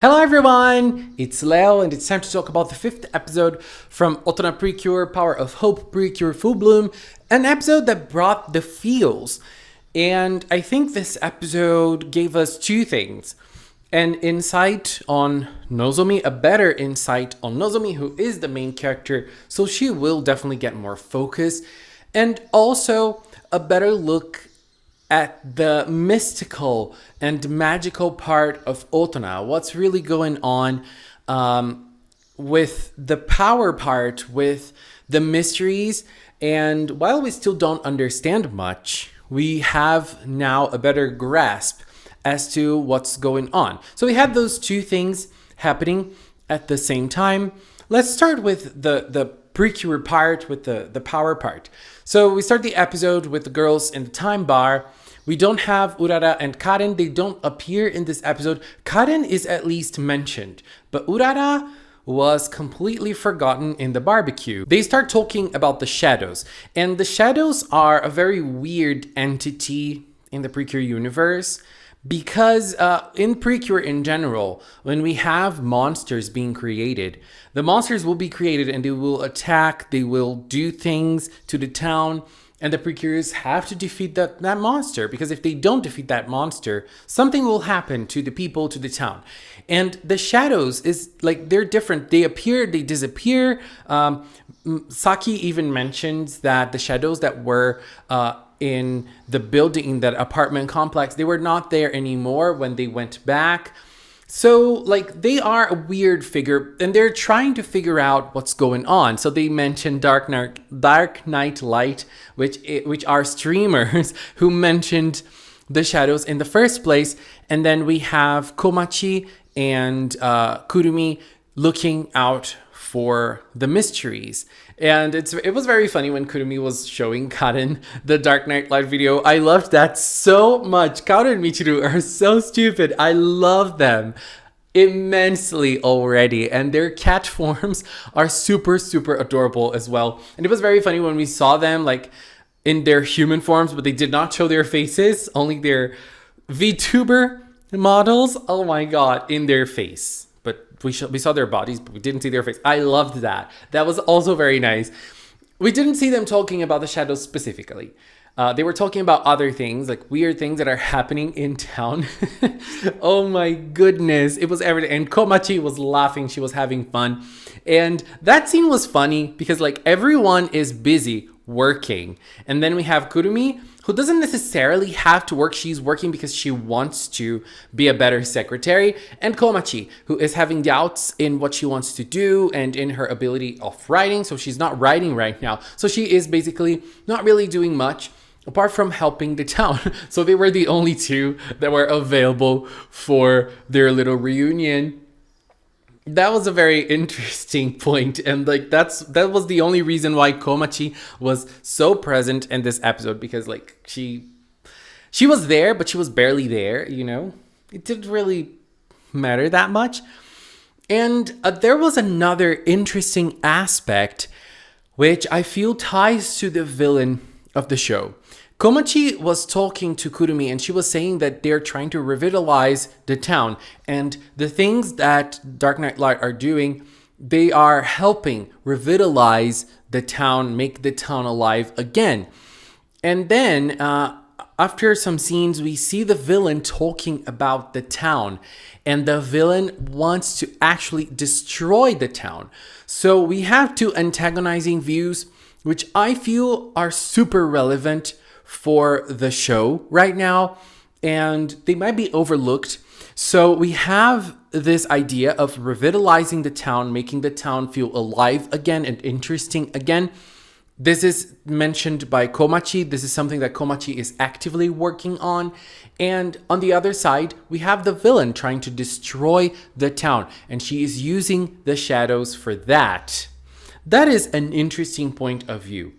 Hello everyone, it's Leo and it's time to talk about the 5th episode from OTONA PreCure, Power of Hope, PreCure Full Bloom, an episode that brought the feels. And I think this episode gave us two things. An insight on Nozomi, a better insight on Nozomi, who is the main character, so she will definitely get more focus. And also a better look at the mystical and magical part of OTONA, what's really going on with the power part, with the mysteries. And while we still don't understand much, we have now a better grasp as to what's going on. So we have those two things happening at the same time. Let's start with the PreCure part, with the power part. So we start the episode with the girls in the time bar. We don't have Urara and Karen. They don't appear in this episode. Karen is at least mentioned, but Urara was completely forgotten in the barbecue. They start talking about the shadows, and the shadows are a very weird entity in the PreCure universe. Because in PreCure in general, when we have monsters being created, the monsters will be created and they will attack, they will do things to the town, and the PreCures have to defeat that monster, because if they don't defeat that monster, something will happen to the people, to the town. And the shadows is like, they're different. They appear, they disappear. Saki even mentions that the shadows that were in the building, in that apartment complex, they were not there anymore when they went back. So like, they are a weird figure and they're trying to figure out what's going on. So they mentioned Dark Night Light, which are streamers who mentioned the shadows in the first place. And then we have Komachi and Kurumi looking out for the mysteries. And it was very funny when Kurumi was showing Karen the Dark Night Light video. I loved that so much. Karen and Michiru are so stupid. I love them immensely already. And their cat forms are super, super adorable as well. And it was very funny when we saw them like in their human forms, but they did not show their faces, only their VTuber models. Oh my God, in their face. We saw their bodies, but we didn't see their face. I loved that. That was also very nice. We didn't see them talking about the shadows specifically. They were talking about other things, like weird things that are happening in town. Oh my goodness. It was everything. And Komachi was laughing. She was having fun. And that scene was funny because like everyone is busy working. And then we have Kurumi, who doesn't necessarily have to work. She's working because she wants to be a better secretary. And Komachi, who is having doubts in what she wants to do and in her ability of writing. So she's not writing right now. So she is basically not really doing much apart from helping the town. So they were the only two that were available for their little reunion. That was a very interesting point, and like that was the only reason why Komachi was so present in this episode, because like she was there, but she was barely there, you know. It didn't really matter that much. And there was another interesting aspect which I feel ties to the villain of the show. Komachi was talking to Kurumi and she was saying that they're trying to revitalize the town, and the things that Dark Night Light are doing, they are helping revitalize the town, make the town alive again. And then after some scenes, we see the villain talking about the town, and the villain wants to actually destroy the town. So we have two antagonizing views, which I feel are super relevant for the show right now, and they might be overlooked. So we have this idea of revitalizing the town, making the town feel alive again and interesting again. This is mentioned by Komachi. This is something that Komachi is actively working on. And on the other side, we have the villain trying to destroy the town, and she is using the shadows for that. That is an interesting point of view.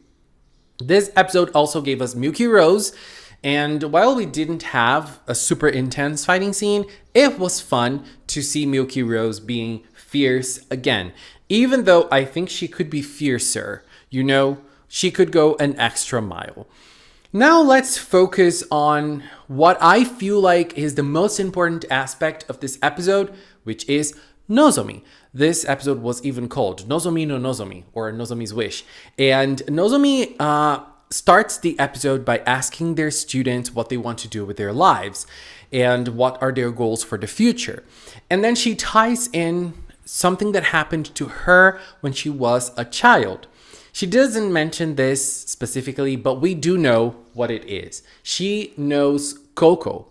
This episode also gave us Miyuki Rose, and while we didn't have a super intense fighting scene, it was fun to see Miyuki Rose being fierce again. Even though I think she could be fiercer, you know, she could go an extra mile. Now let's focus on what I feel like is the most important aspect of this episode, which is Nozomi. This episode was even called Nozomi no Nozomi, or Nozomi's Wish. And Nozomi starts the episode by asking their students what they want to do with their lives and what are their goals for the future. And then she ties in something that happened to her when she was a child. She doesn't mention this specifically, but we do know what it is. She knows Coco.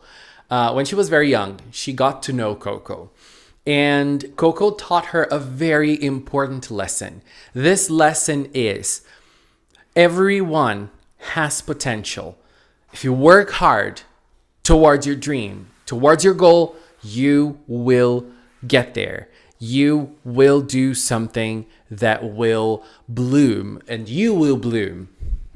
When she was very young, she got to know Coco. And Coco taught her a very important lesson. This lesson is everyone has potential. If you work hard towards your dream, towards your goal, you will get there. You will do something that will bloom, and you will bloom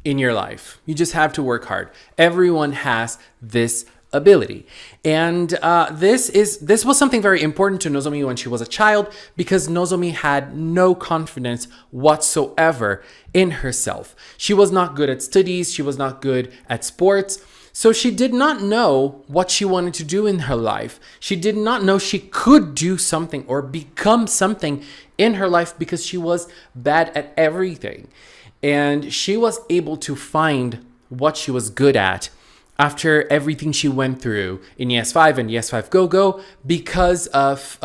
in your life. You just have to work hard. Everyone has this ability. And this was something very important to Nozomi when she was a child, because Nozomi had no confidence whatsoever in herself. She was not good at studies. She was not good at sports. So she did not know what she wanted to do in her life. She did not know she could do something or become something in her life because she was bad at everything. And she was able to find what she was good at after everything she went through in ES5 and ES5 Go-Go, because of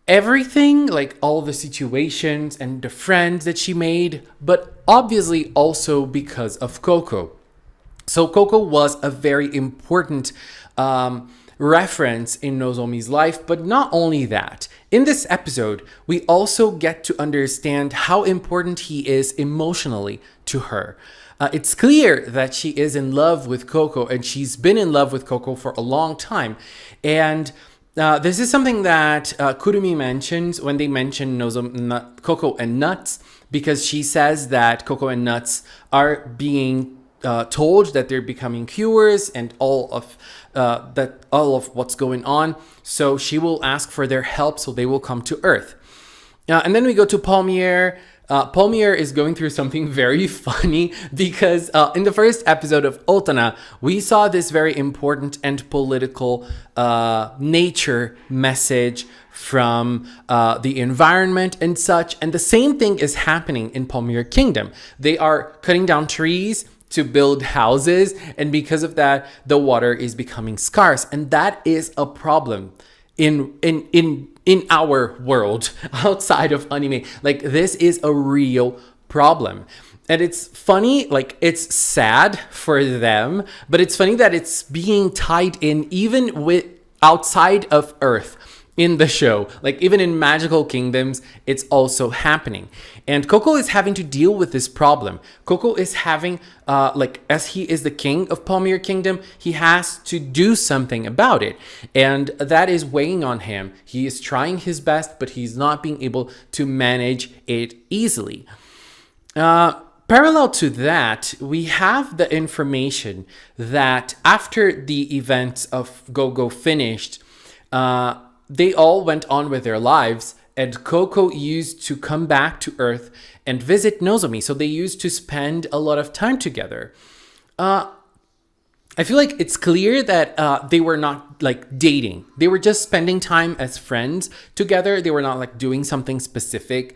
everything, like all the situations and the friends that she made, but obviously also because of Coco. So Coco was a very important reference in Nozomi's life, but not only that. In this episode, we also get to understand how important he is emotionally to her. It's clear that she is in love with Coco, and she's been in love with Coco for a long time. And this is something that Kurumi mentions when they mention Coco and Nuts, because she says that Coco and Nuts are being told that they're becoming cures and all of what's going on. So she will ask for their help, so they will come to Earth. And then we go to Palmier. Palmier is going through something very funny because in the first episode of OTONA, we saw this very important and political nature message from the environment and such. And the same thing is happening in Palmier Kingdom. They are cutting down trees to build houses, and because of that, the water is becoming scarce. And that is a problem in our world outside of anime. Like, this is a real problem. And it's funny, like, it's sad for them, but it's funny that it's being tied in even with outside of Earth in the show. Like, even in magical kingdoms, it's also happening. And Coco is having to deal with this problem. Coco is having, as he is the king of Palmier Kingdom, he has to do something about it. And that is weighing on him. He is trying his best, but he's not being able to manage it easily. Parallel to that, we have the information that after the events of Go-Go finished, they all went on with their lives, and Coco used to come back to Earth and visit Nozomi. So they used to spend a lot of time together. I feel like it's clear that they were not like dating. They were just spending time as friends together. They were not like doing something specific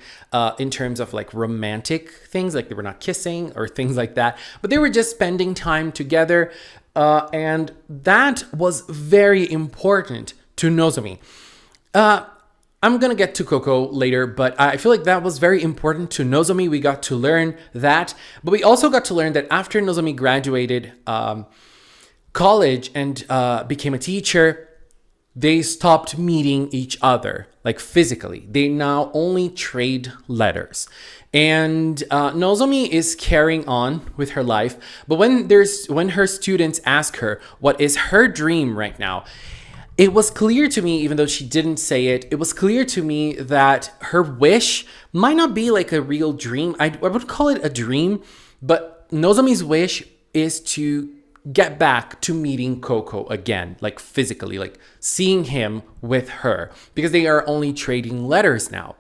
in terms of like romantic things. Like, they were not kissing or things like that, but they were just spending time together. And that was very important to Nozomi. I'm gonna get to Coco later, but I feel like that was very important to Nozomi. We got to learn that, but we also got to learn that after Nozomi graduated college and became a teacher, they stopped meeting each other, like physically. They now only trade letters. And Nozomi is carrying on with her life, but when her students ask her what is her dream right now, it was clear to me, even though she didn't say it, it was clear to me that her wish might not be like a real dream. I would call it a dream, but Nozomi's wish is to get back to meeting Coco again, like physically, like seeing him with her, because they are only trading letters now.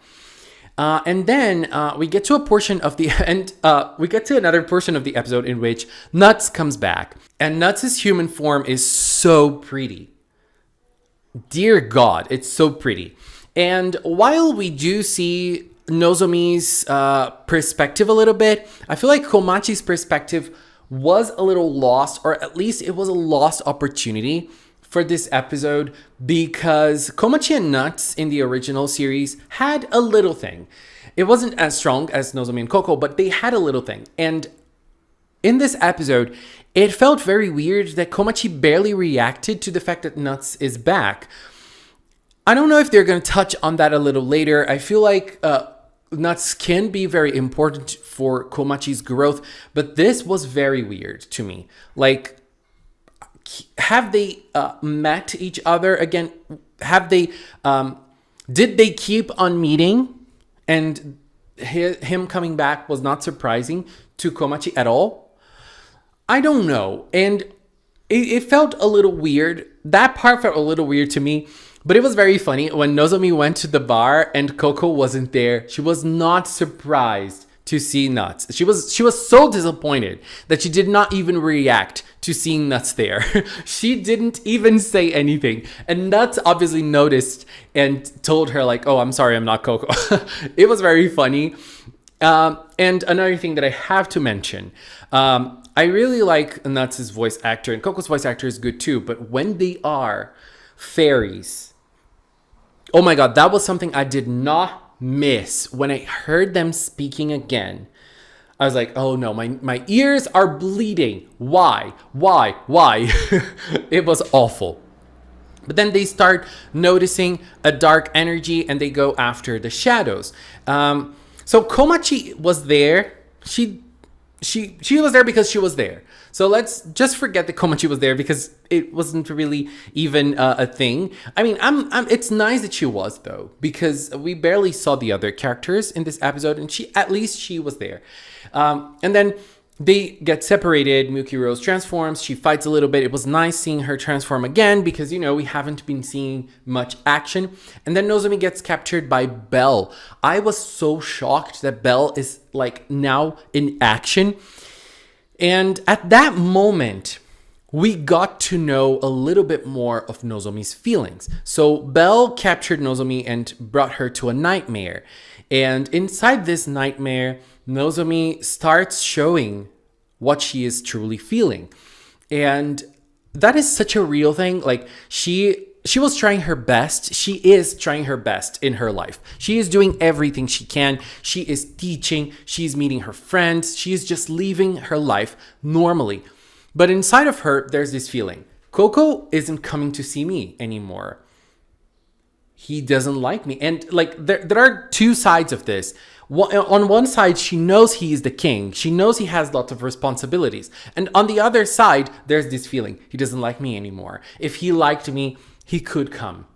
And then we get to a portion of the end. We get to another portion of the episode in which Nuts comes back, and Nuts' human form is so pretty. Dear God, it's so pretty. And while we do see Nozomi's perspective a little bit, I feel like Komachi's perspective was a little lost, or at least it was a lost opportunity for this episode, because Komachi and Nuts in the original series had a little thing. It wasn't as strong as Nozomi and Coco, but they had a little thing. And in this episode, it felt very weird that Komachi barely reacted to the fact that Nuts is back. I don't know if they're going to touch on that a little later. I feel like Nuts can be very important for Komachi's growth, but this was very weird to me. Like, have they met each other again? Have they, did they keep on meeting? And him coming back was not surprising to Komachi at all? I don't know. And it felt a little weird. That part felt a little weird to me. But it was very funny when Nozomi went to the bar and Coco wasn't there. She was not surprised to see Nuts. She was so disappointed that she did not even react to seeing Nuts there. She didn't even say anything. And Nuts obviously noticed and told her like, "Oh, I'm sorry, I'm not Coco." It was very funny. And another thing that I have to mention, I really like Nuts' voice actor, and Coco's voice actor is good too. But when they are fairies, oh my God, that was something I did not miss. When I heard them speaking again, I was like, oh no, my ears are bleeding. Why? It was awful. But then they start noticing a dark energy and they go after the shadows. So Komachi was there. She was there because she was there. So let's just forget that Komachi was there because it wasn't really even a thing. I mean, it's nice that she was though, because we barely saw the other characters in this episode, and at least she was there. And then they get separated. Milky Rose transforms. She fights a little bit. It was nice seeing her transform again because, you know, we haven't been seeing much action. And then Nozomi gets captured by Belle. I was so shocked that Belle is like now in action. And at that moment, we got to know a little bit more of Nozomi's feelings. So Belle captured Nozomi and brought her to a nightmare. And inside this nightmare, Nozomi starts showing what she is truly feeling. And that is such a real thing. Like she was trying her best. She is trying her best in her life. She is doing everything she can. She is teaching. She's meeting her friends. She is just living her life normally. But inside of her, there's this feeling. Coco isn't coming to see me anymore. He doesn't like me. And like there are two sides of this. On one side, she knows he is the king. She knows he has lots of responsibilities. And on the other side, there's this feeling. He doesn't like me anymore. If he liked me, he could come.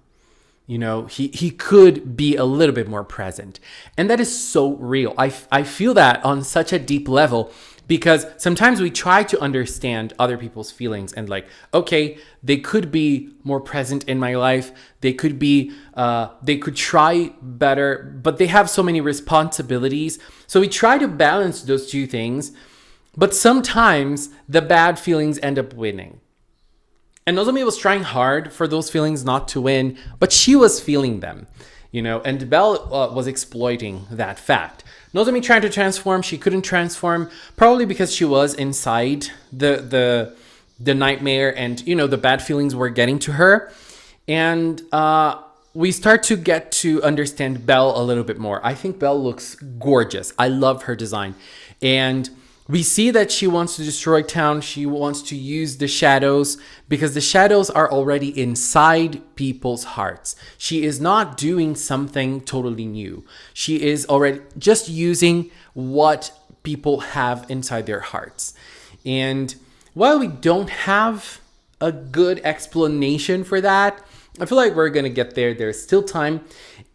You know, he could be a little bit more present. And that is so real. I feel that on such a deep level, because sometimes we try to understand other people's feelings and like, okay, they could be more present in my life. They could be, they could try better, but they have so many responsibilities. So we try to balance those two things, but sometimes the bad feelings end up winning. And Nozomi was trying hard for those feelings not to win, but she was feeling them, you know, and Belle was exploiting that fact. Nozomi tried to transform. She couldn't transform, probably because she was inside the nightmare and, you know, the bad feelings were getting to her. And we start to get to understand Belle a little bit more. I think Belle looks gorgeous. I love her design. And we see that she wants to destroy town. She wants to use the shadows because the shadows are already inside people's hearts. She is not doing something totally new. She is already just using what people have inside their hearts. And while we don't have a good explanation for that, I feel like we're going to get there. There's still time.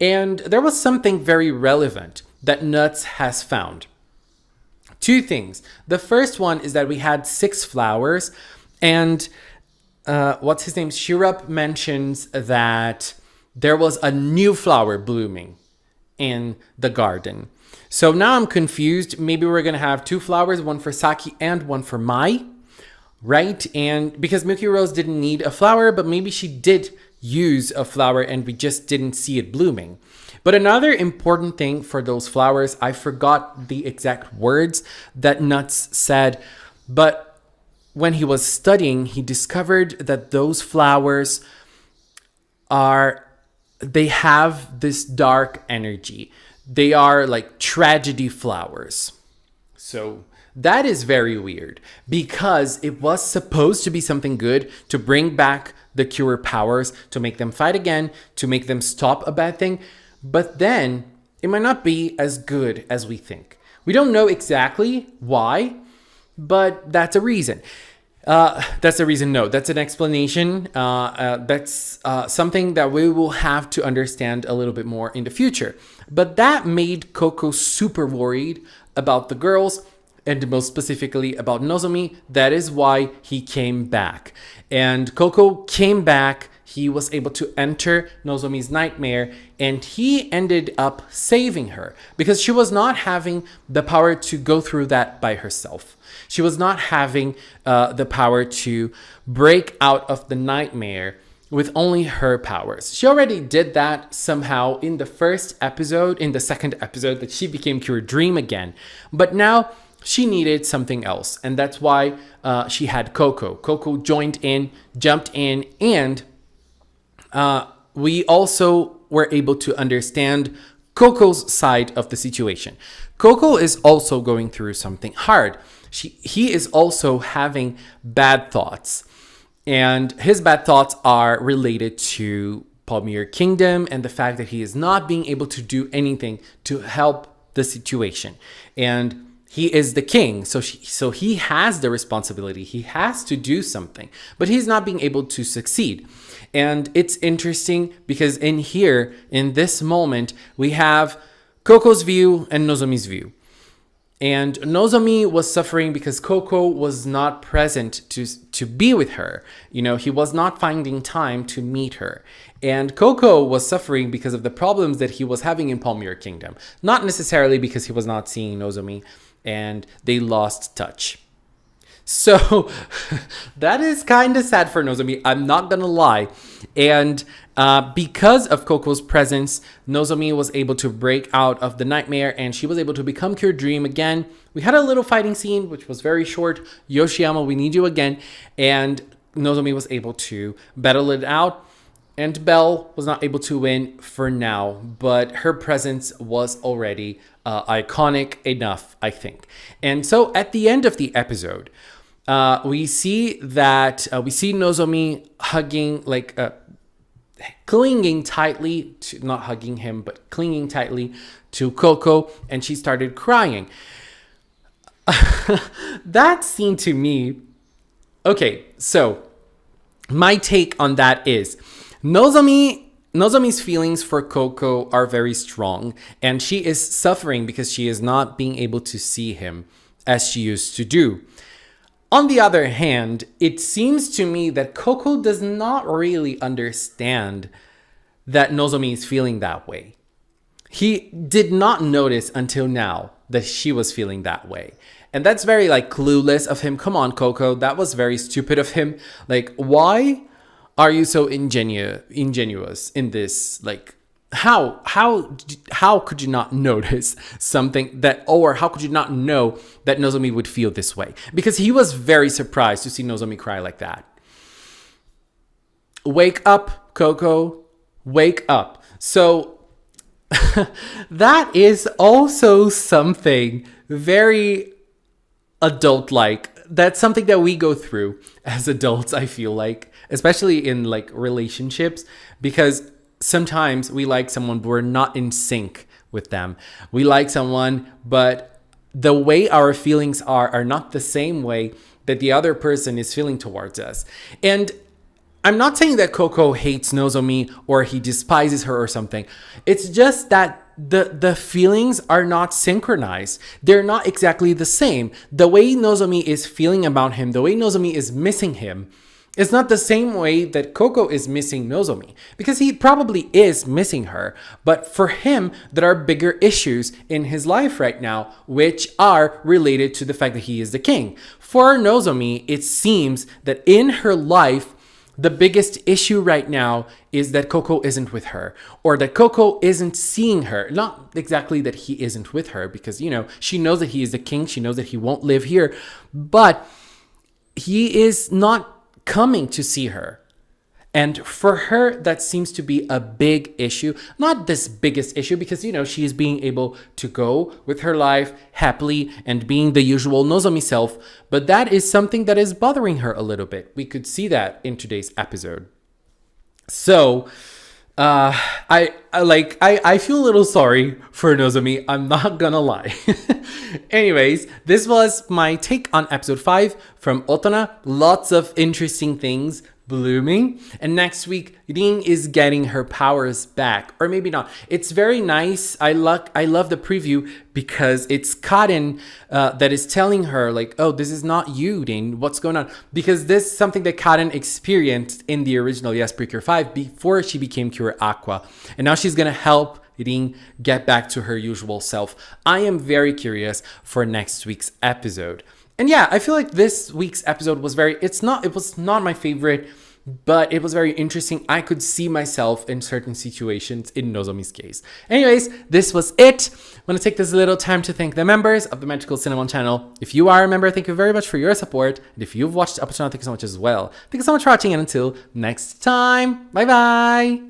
And there was something very relevant that Nuts has found. Two things. The first one is that we had 6 flowers, and what's his name? Shirup mentions that there was a new flower blooming in the garden. So now I'm confused. Maybe we're going to have 2 flowers, one for Saki and one for Mai, right? And because Milky Rose didn't need a flower, but maybe she did use a flower and we just didn't see it blooming. But another important thing for those flowers, I forgot the exact words that Nuts said, but when he was studying, he discovered that those flowers they have this dark energy. They are like tragedy flowers. So that is very weird because it was supposed to be something good to bring back the cure powers, to make them fight again, to make them stop a bad thing. But then it might not be as good as we think. We don't know exactly why, but that's a reason. That's a reason. No, that's an explanation. That's something that we will have to understand a little bit more in the future. But that made Coco super worried about the girls, and most specifically about Nozomi. That is why he came back. And Coco came back. He was able to enter Nozomi's nightmare, and he ended up saving her because she was not having the power to go through that by herself. She was not having the power to break out of the nightmare with only her powers. She already did that somehow in the second episode that she became Cure Dream again. But now she needed something else, and that's why she had Coco. Coco jumped in, and we also were able to understand Coco's side of the situation. Coco is also going through something hard. He is also having bad thoughts. And his bad thoughts are related to Palmier Kingdom and the fact that he is not being able to do anything to help the situation. And he is the king, so he has the responsibility. He has to do something, but he's not being able to succeed. And it's interesting because in this moment, we have Coco's view and Nozomi's view. And Nozomi was suffering because Coco was not present to be with her. He was not finding time to meet her. And Coco was suffering because of the problems that he was having in Palmier Kingdom. Not necessarily because he was not seeing Nozomi and they lost touch. So that is kind of sad for Nozomi, I'm not gonna lie. And because of Coco's presence, Nozomi was able to break out of the nightmare and she was able to become Cure Dream again. We had a little fighting scene, which was very short. Yoshiyama, we need you again. And Nozomi was able to battle it out. And Belle was not able to win for now, but her presence was already iconic enough, I think. And so at the end of the episode, we see Nozomi hugging, clinging tightly to, not hugging him, but clinging tightly to Coco, and she started crying. That scene to me, okay, so my take on that is Nozomi's feelings for Coco are very strong, and she is suffering because she is not being able to see him as she used to do. On the other hand, it seems to me that Coco does not really understand that Nozomi is feeling that way. He did not notice until now that she was feeling that way. And that's very clueless of him. Come on, Coco, that was very stupid of him. Why are you so ingenuous in this? How could you not notice something or how could you not know that Nozomi would feel this way? Because he was very surprised to see Nozomi cry like that. Wake up, Coco, wake up. So that is also something very adult-like. That's something that we go through as adults, I feel like, especially in relationships, because sometimes we like someone, but we're not in sync with them. We like someone, but the way our feelings are not the same way that the other person is feeling towards us. And I'm not saying that Coco hates Nozomi or he despises her or something. It's just that the feelings are not synchronized. They're not exactly the same. The way Nozomi is feeling about him, the way Nozomi is missing him, it's not the same way that Coco is missing Nozomi, because he probably is missing her. But for him, there are bigger issues in his life right now, which are related to the fact that he is the king. For Nozomi, it seems that in her life, the biggest issue right now is that Coco isn't with her, or that Coco isn't seeing her. Not exactly that he isn't with her, because, she knows that he is the king. She knows that he won't live here, but he is not coming to see her. And for her, that seems to be a big issue. Not this biggest issue, because, she is being able to go with her life happily and being the usual Nozomi self. But that is something that is bothering her a little bit. We could see that in today's episode. So, I feel a little sorry for Nozomi. I'm not gonna lie. Anyways, this was my take on episode 5 from OTONA. Lots of interesting things blooming, and next week Rin is getting her powers back, or maybe not. It's very nice. I love the preview, because it's Karen that is telling her, like, oh, this is not you, Rin, what's going on? Because this is something that Karen experienced in the original PreCure 5 before she became Cure Aqua, and now she's gonna help Rin get back to her usual self. I am very curious for next week's episode. And yeah, I feel like this week's episode was it was not my favorite, but it was very interesting. I could see myself in certain situations in Nozomi's case. Anyways, this was it. I'm going to take this little time to thank the members of the Magical Cinnamon channel. If you are a member, thank you very much for your support. And if you've watched up to now, thank you so much as well. Thank you so much for watching, and until next time, bye bye.